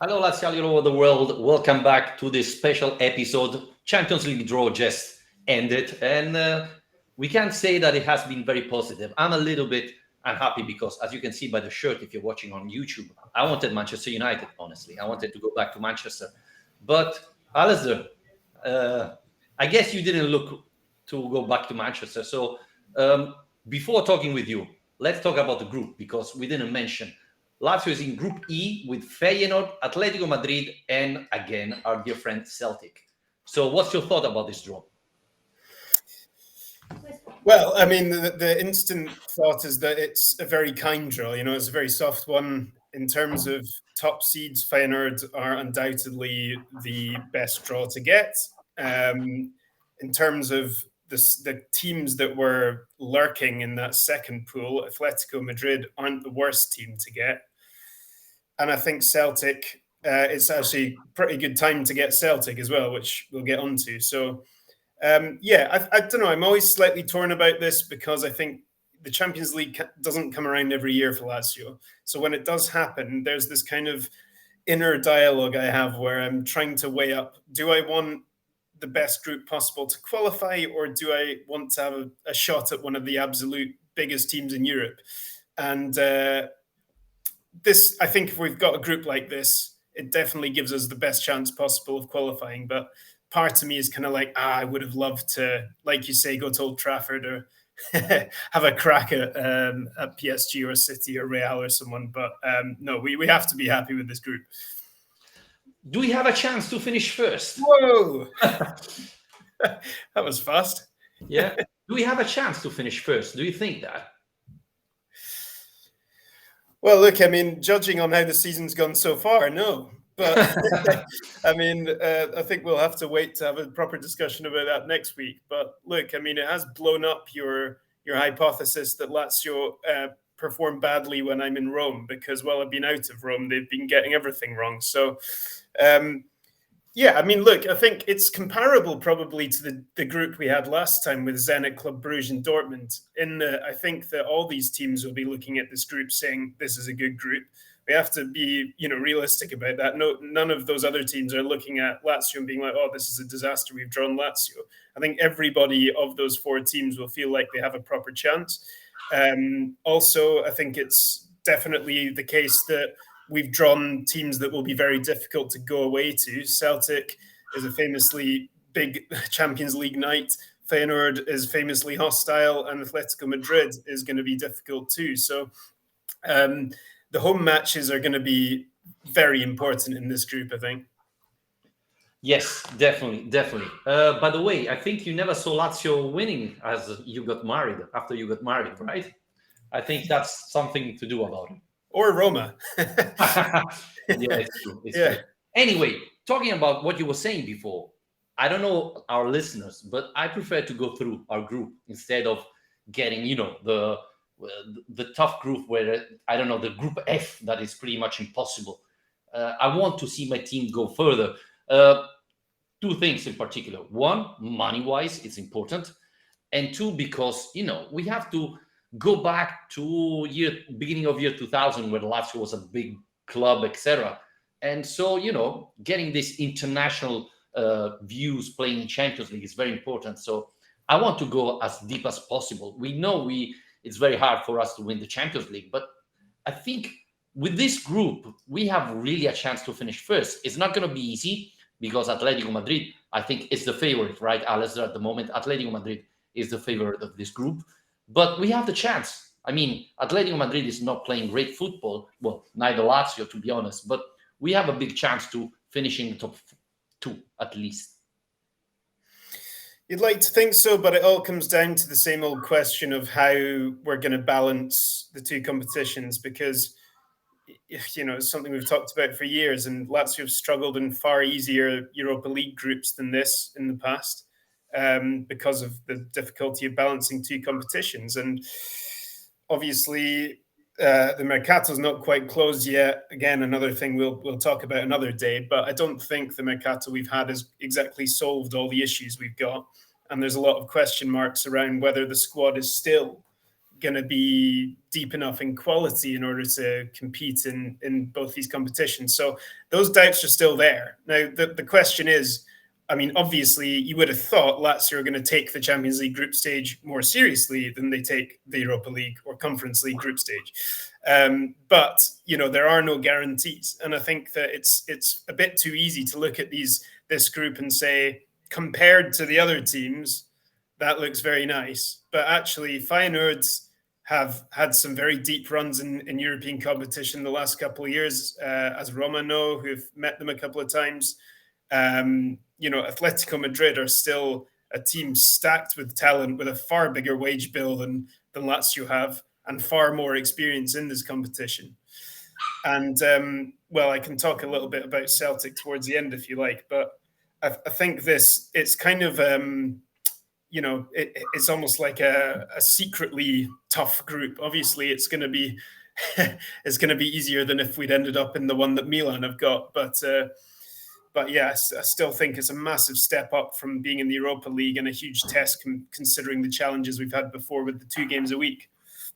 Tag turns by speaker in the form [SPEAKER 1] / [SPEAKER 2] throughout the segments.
[SPEAKER 1] Hello, Lazio all over the world. Welcome back to this special episode. Champions League draw just ended, and we can say that it has been very positive. I'm a little bit unhappy because, as you can see by the shirt, if you're watching on YouTube, I wanted Manchester United, honestly. I wanted to go back to Manchester. But, Alistair, uh, I guess you didn't look to go back to Manchester. So, um, before talking with you, let's talk about the group because we didn't mention Lazio is in Group E with Feyenoord, Atletico Madrid, and again our dear friend Celtic. So, what's your thought about this draw?
[SPEAKER 2] Well, I mean, the instant thought is that it's a very kind draw. It's a very soft one in terms of top seeds. Feyenoord are undoubtedly the best draw to get. In terms of the teams that were lurking in that second pool, Atletico Madrid aren't the worst team to get, and I think Celtic. It's actually pretty good time to get Celtic as well, which we'll get onto. So. I don't know. I'm always slightly torn about this because I think the Champions League doesn't come around every year for Lazio. So when it does happen, there's this kind of inner dialogue I have where I'm trying to weigh up, do I want the best group possible to qualify, or do I want to have a shot at one of the absolute biggest teams in Europe? And I think if we've got a group like this, it definitely gives us the best chance possible of qualifying. But part of me is kind of like, I would have loved to, like you say, go to Old Trafford or have a crack at PSG or City or Real or someone. But no, we have to be happy with this group.
[SPEAKER 1] Do we have a chance to finish first?
[SPEAKER 2] Whoa, that was fast.
[SPEAKER 1] Yeah. Do we have a chance to finish first? Do you think that?
[SPEAKER 2] Well, look, I mean, judging on how the season's gone so far, no. But I mean, I think we'll have to wait to have a proper discussion about that next week. But look, I mean, it has blown up your hypothesis that Lazio perform badly when I'm in Rome because, well, I've been out of Rome. They've been getting everything wrong. So, I mean, look, I think it's comparable probably to the group we had last time with Zenit, Club Brugge, and Dortmund. I think that all these teams will be looking at this group saying this is a good group. We have to be, realistic about that. No, none of those other teams are looking at Lazio and being like, "Oh, this is a disaster. We've drawn Lazio." I think everybody of those four teams will feel like they have a proper chance. Also, I think it's definitely the case that we've drawn teams that will be very difficult to go away to. Celtic is a famously big Champions League night. Feyenoord is famously hostile, and Atletico Madrid is going to be difficult too. So the home matches are going to be very important in this group, I think.
[SPEAKER 1] Yes, definitely, definitely. By the way, I think you never saw Lazio winning as you got married, after you got married, right? I think that's something to do about it.
[SPEAKER 2] Or Roma.
[SPEAKER 1] Yeah, it's true. It's
[SPEAKER 2] Yeah.
[SPEAKER 1] true. Anyway, talking about what you were saying before, I don't know our listeners, but I prefer to go through our group instead of getting, the tough group where I don't know the group F that is pretty much impossible. I want to see my team go further. Uh, Two things in particular. One, money wise, it's important, and two, because we have to go back to beginning of year 2000 where Lazio was a big club, etc. And so getting this international views playing in Champions League is very important. So I want to go as deep as possible. We know it's very hard for us to win the Champions League, but I think with this group we have really a chance to finish first. It's not going to be easy because Atletico Madrid, I think, is the favorite, right, Alistair? At the moment, Atletico Madrid is the favorite of this group, but we have the chance. I mean, Atletico Madrid is not playing great football. Well, neither Lazio, to be honest, but we have a big chance to finish in the top two at least.
[SPEAKER 2] You'd like to think so, but it all comes down to the same old question of how we're going to balance the two competitions because it's something we've talked about for years, and Lazio have struggled in far easier Europa League groups than this in the past because of the difficulty of balancing two competitions. And obviously, the Mercato's not quite closed yet. Again, another thing we'll talk about another day, but I don't think the Mercato we've had has exactly solved all the issues we've got. And there's a lot of question marks around whether the squad is still going to be deep enough in quality in order to compete in both these competitions. So those doubts are still there. Now, the question is, I mean, obviously, you would have thought Lazio are going to take the Champions League group stage more seriously than they take the Europa League or Conference League group stage. But there are no guarantees, and I think that it's a bit too easy to look at this group and say, compared to the other teams, that looks very nice. But actually, Feyenoord have had some very deep runs in European competition the last couple of years, as Roma know, who've met them a couple of times. Atletico Madrid are still a team stacked with talent, with a far bigger wage bill than Lazio have, and far more experience in this competition. And I can talk a little bit about Celtic towards the end if you like, but I think it's kind of it's almost like a secretly tough group. Obviously, it's going to be easier than if we'd ended up in the one that Milan have got, but yes, I still think it's a massive step up from being in the Europa League and a huge test considering the challenges we've had before with the 2 games a week.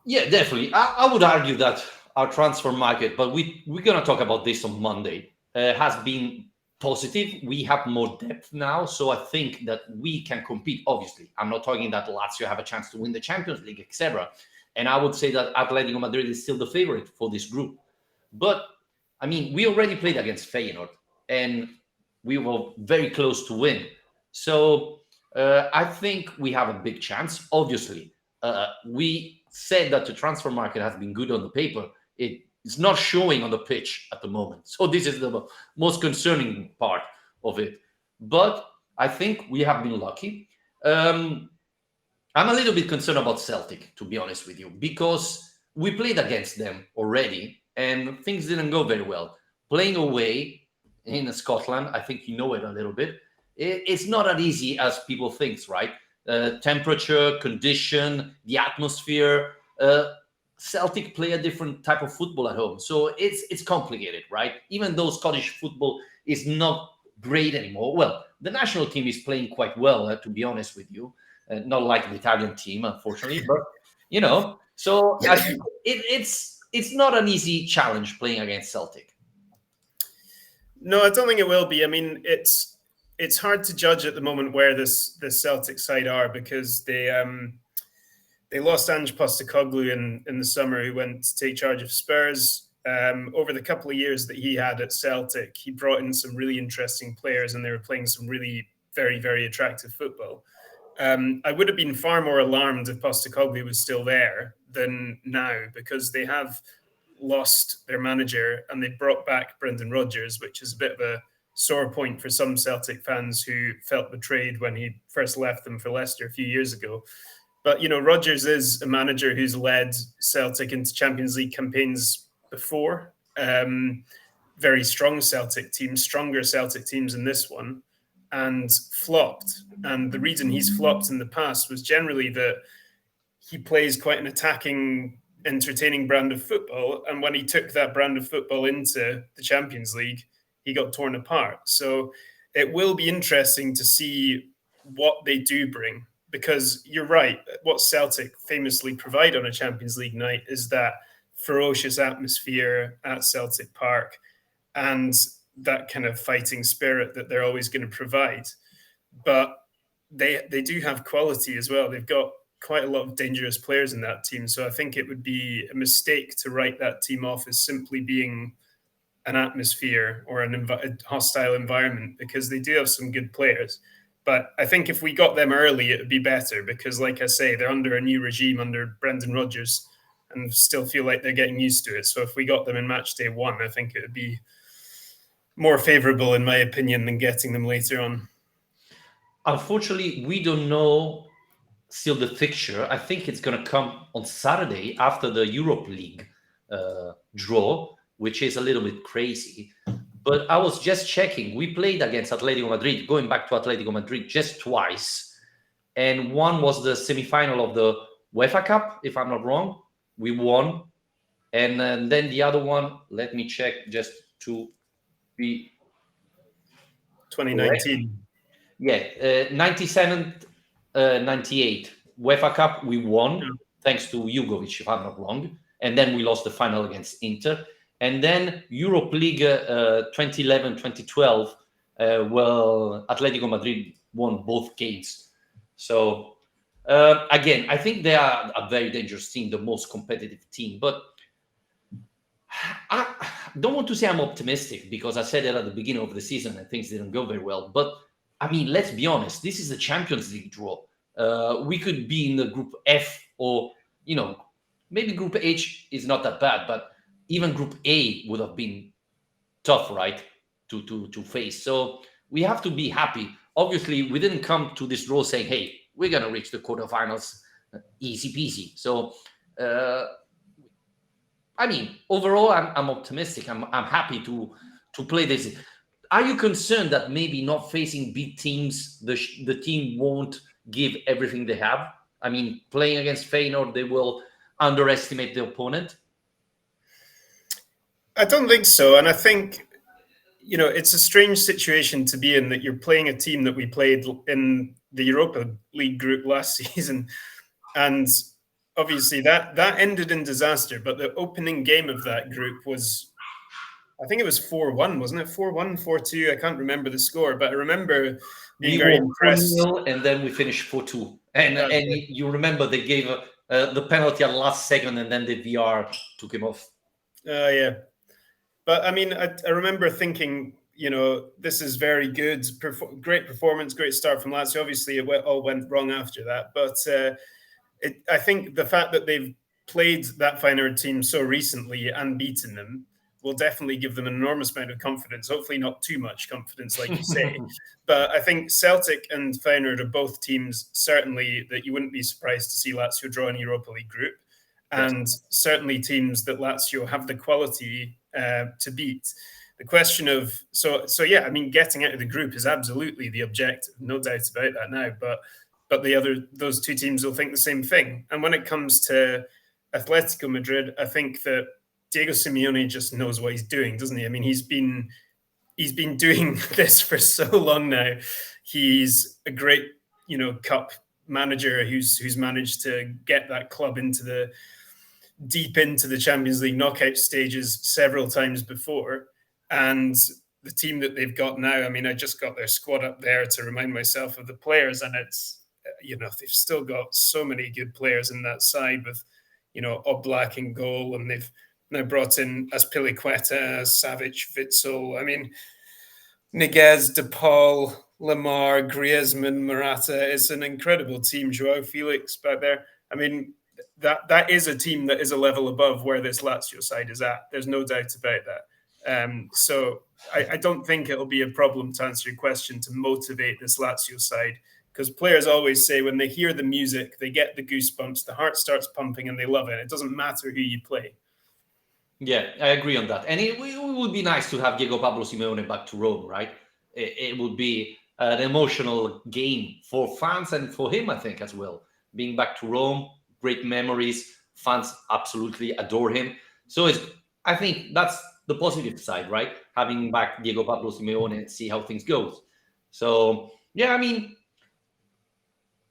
[SPEAKER 1] Yeah, definitely. I would argue that our transfer market, but we're going to talk about this on Monday, has been positive. We have more depth now, so I think that we can compete. Obviously, I'm not talking that Lazio have a chance to win the Champions League, etc. And I would say that Atletico Madrid is still the favorite for this group. But, I mean, we already played against Feyenoord, and we were very close to win. So I think we have a big chance. Obviously, we said that the transfer market has been good on the paper. It's not showing on the pitch at the moment. So this is the most concerning part of it. But I think we have been lucky. I'm a little bit concerned about Celtic, to be honest with you, because we played against them already and things didn't go very well. Playing away in Scotland, I think you know it a little bit. It's not as easy as people think, right? Temperature, condition, the atmosphere. Celtic play a different type of football at home, so it's complicated, right? Even though Scottish football is not great anymore. Well, the national team is playing quite well, to be honest with you. Not like the Italian team, unfortunately, but So I think it's not an easy challenge playing against Celtic.
[SPEAKER 2] No, I don't think it will be. I mean, it's hard to judge at the moment where the Celtic side are, because they lost Ange Postecoglou in the summer, who went to take charge of Spurs. Over the couple of years that he had at Celtic, he brought in some really interesting players, and they were playing some really very, very attractive football. I would have been far more alarmed if Postecoglou was still there than now, because they have lost their manager and they brought back Brendan Rodgers, which is a bit of a sore point for some Celtic fans who felt betrayed when he first left them for Leicester a few years ago. But, Rodgers is a manager who's led Celtic into Champions League campaigns before. Very strong Celtic teams, stronger Celtic teams in this one, and flopped. And the reason he's flopped in the past was generally that he plays quite an attacking, entertaining brand of football. And when he took that brand of football into the Champions League, he got torn apart. So it will be interesting to see what they do bring, because you're right. What Celtic famously provide on a Champions League night is that ferocious atmosphere at Celtic Park and that kind of fighting spirit that they're always going to provide. But they do have quality as well. They've got quite a lot of dangerous players in that team. So I think it would be a mistake to write that team off as simply being an atmosphere or a hostile environment, because they do have some good players. But I think if we got them early, it would be better, because, like I say, they're under a new regime under Brendan Rodgers and still feel like they're getting used to it. So if we got them in match day 1, I think it would be more favourable, in my opinion, than getting them later on.
[SPEAKER 1] Unfortunately, we don't know still the fixture. I think it's going to come on Saturday after the Europe League draw, which is a little bit crazy. But I was just checking. We played against Atletico Madrid, going back to Atletico Madrid just twice. And one was the semi-final of the UEFA Cup, if I'm not wrong. We won. And then the other one, let me check just to be
[SPEAKER 2] 2019.
[SPEAKER 1] correct. Yeah, 97, 98 UEFA Cup, we won. thanks to Jugovic, if I'm not wrong. And then we lost the final against Inter. And then Europe League 2011, 2012, well, Atletico Madrid won both games. So, again, I think they are a very dangerous team, the most competitive team. But I don't want to say I'm optimistic because I said it at the beginning of the season and things didn't go very well. But I mean, let's be honest, this is the Champions League draw. We could be in the group F, or, maybe group H is not that bad, but even group A would have been tough, right? To face. So we have to be happy. Obviously, we didn't come to this draw saying, hey, we're going to reach the quarterfinals easy peasy. So, I mean, overall, I'm optimistic. I'm happy to play this. Are you concerned that maybe not facing big teams, the team won't give everything they have? I mean, playing against Feyenoord, they will underestimate the opponent.
[SPEAKER 2] I don't think so. And I think, it's a strange situation to be in, that you're playing a team that we played in the Europa League group last season. And obviously that ended in disaster. But the opening game of that group was, I think it was 4-1, wasn't it? 4-1, 4-2. I can't remember the score, but I remember being very impressed.
[SPEAKER 1] 4-0, and then we finished 4-2. And you remember they gave the penalty at last second, and then the VR took him off.
[SPEAKER 2] Yeah. But I mean, I remember thinking, this is very good, great performance, great start from Lazio. Obviously, it all went wrong after that. But I think the fact that they've played that Feyenoord team so recently and beaten them will definitely give them an enormous amount of confidence. Hopefully not too much confidence, like you say. But I think Celtic and Feyenoord are both teams, certainly, that you wouldn't be surprised to see Lazio draw in Europa League group. And certainly teams that Lazio have the quality to beat. The question of, so yeah, I mean, getting out of the group is absolutely the objective, no doubt about that now. But those two teams will think the same thing. And when it comes to Atletico Madrid, I think that Diego Simeone just knows what he's doing, doesn't he? I mean, he's been doing this for so long now. He's a great, cup manager who's managed to get that club deep into the Champions League knockout stages several times before. And the team that they've got now, I mean, I just got their squad up there to remind myself of the players, and it's, they've still got so many good players in that side with, Oblak in goal, and they've now brought in Azpilicueta, Savic, Witsel. I mean, Niguez, De Paul, Lamar, Griezmann, Morata. It's an incredible team. Joao Felix back there. I mean, that is a team that is a level above where this Lazio side is at. There's no doubt about that. So I don't think it'll be a problem, to answer your question, to motivate this Lazio side, because players always say when they hear the music, they get the goosebumps, the heart starts pumping, and they love it. It doesn't matter who you play.
[SPEAKER 1] Yeah, I agree on that. And it would be nice to have Diego Pablo Simeone back to Rome, right? It would be an emotional game for fans and for him, I think, as well. Being back to Rome, great memories. Fans absolutely adore him. So I think that's the positive side, right? Having back Diego Pablo Simeone and see how things go. So, yeah, I mean,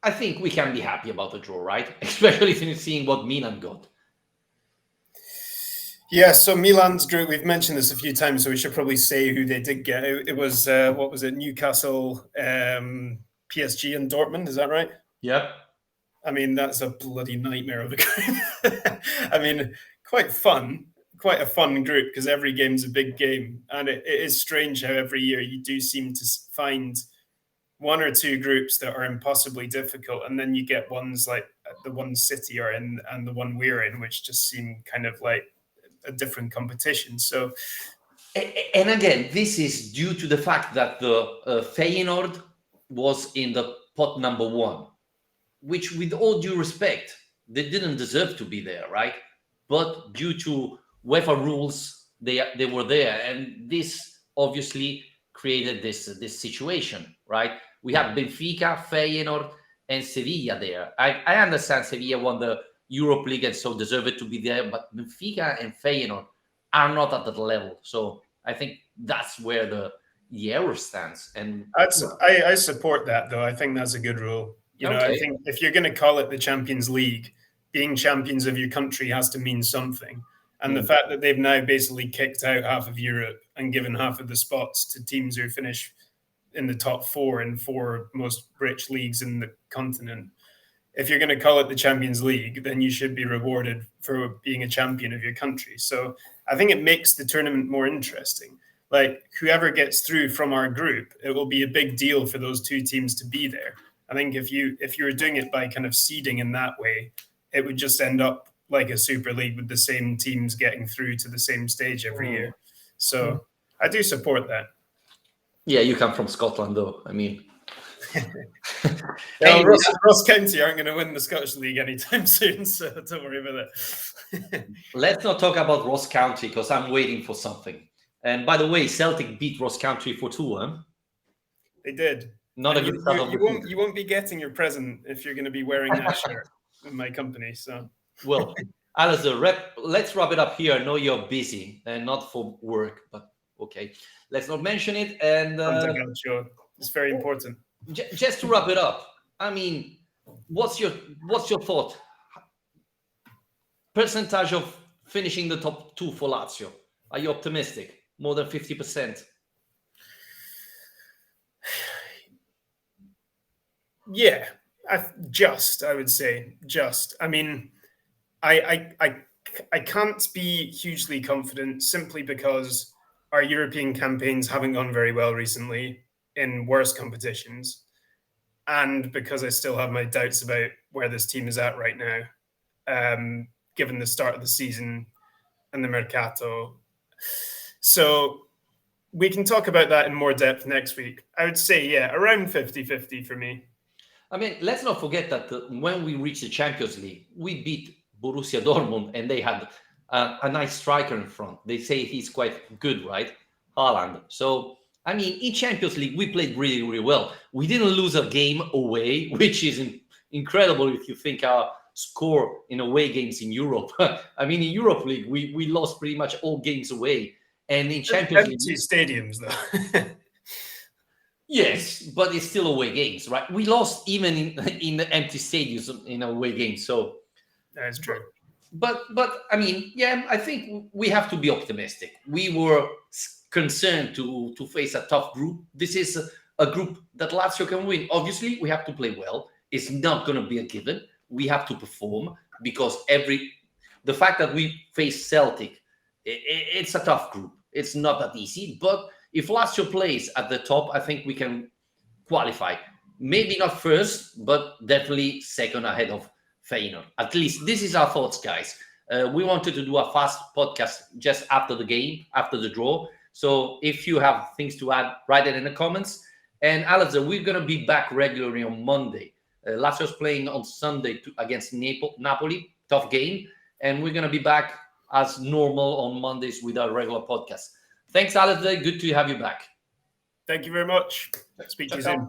[SPEAKER 1] I think we can be happy about the draw, right? Especially since seeing what Milan got.
[SPEAKER 2] Yeah, so Milan's group, we've mentioned this a few times, so we should probably say who they did get. It was, what was it, Newcastle, PSG and Dortmund, is that right?
[SPEAKER 1] Yep.
[SPEAKER 2] I mean, that's a bloody nightmare of a group. I mean, quite a fun group, because every game's a big game. And it is strange how every year you do seem to find one or two groups that are impossibly difficult, and then you get ones like the one City are in and the one we're in, which just seem kind of like a different competition. So,
[SPEAKER 1] and again, this is due to the fact that the Feyenoord was in the pot number one, which, with all due respect, they didn't deserve to be there, right? But due to UEFA rules, they were there, and this obviously created this situation, right? We have Benfica, Feyenoord, and Sevilla there. I understand Sevilla won the Europe League and so deserve it to be there, but Benfica and Feyenoord are not at that level. So I think that's where the error stands. And
[SPEAKER 2] I support that, though. I think that's a good rule. I think if you're going to call it the Champions League, being champions of your country has to mean something. And the
[SPEAKER 1] Mm.
[SPEAKER 2] fact that they've now basically kicked out half of Europe and given half of the spots to teams who finish in the top 4 in 4 most rich leagues in the continent. If you're going to call it the Champions League, then you should be rewarded for being a champion of your country. So I think it makes the tournament more interesting. Like, whoever gets through from our group, it will be a big deal for those 2 teams to be there. I think if you were doing it by kind of seeding in that way, it would just end up like a Super League with the same teams getting through to the same stage every year. So I do support that.
[SPEAKER 1] Yeah, you come from Scotland, though. I mean,
[SPEAKER 2] Well, Ross County aren't going to win the Scottish League anytime soon, so don't worry about that.
[SPEAKER 1] Let's not talk about Ross County because I'm waiting for something. And by the way, Celtic beat Ross County 4-2, huh?
[SPEAKER 2] They did.
[SPEAKER 1] Not a good start of the season.
[SPEAKER 2] You won't be getting your present if you're going to be wearing that shirt in my company. So,
[SPEAKER 1] well, Alistair, let's wrap it up here. I know you're busy and not for work, but okay, let's not mention it. And
[SPEAKER 2] it's very important.
[SPEAKER 1] Just to wrap it up, I mean, what's your thought? Percentage of finishing the top 2 for Lazio? Are you optimistic? More than 50%?
[SPEAKER 2] Yeah, I would say just. I mean, I can't be hugely confident simply because our European campaigns haven't gone very well recently in worse competitions, and because I still have my doubts about where this team is at right now, given the start of the season and the Mercato. So we can talk about that in more depth next week. I would say, yeah, around 50-50 for me.
[SPEAKER 1] I mean, let's not forget that when we reached the Champions League, we beat Borussia Dortmund and they had a nice striker in front. They say he's quite good, right? Haaland. So, I mean, in Champions League, we played really, really well. We didn't lose a game away, which is incredible if you think our score in away games in Europe. I mean, in Europe League, we lost pretty much all games away. And in Champions League...
[SPEAKER 2] stadiums, though.
[SPEAKER 1] Yes, but it's still away games, right? We lost even in the empty stadiums in away games. So
[SPEAKER 2] that's true.
[SPEAKER 1] But I mean, yeah, I think we have to be optimistic. We were concerned to face a tough group. This is a group that Lazio can win. Obviously, we have to play well. It's not going to be a given. We have to perform because the fact that we face Celtic, it's a tough group. It's not that easy, but if Lazio plays at the top, I think we can qualify. Maybe not first, but definitely second ahead of Feyenoord. At least this is our thoughts, guys. We wanted to do a fast podcast just after the game, after the draw. So if you have things to add, write it in the comments. And Alistair, we're going to be back regularly on Monday. Lazio's playing on Sunday against Napoli. Tough game. And we're going to be back as normal on Mondays with our regular podcast. Thanks, Alistair. Good to have you back.
[SPEAKER 2] Thank you very much. Speak to you soon.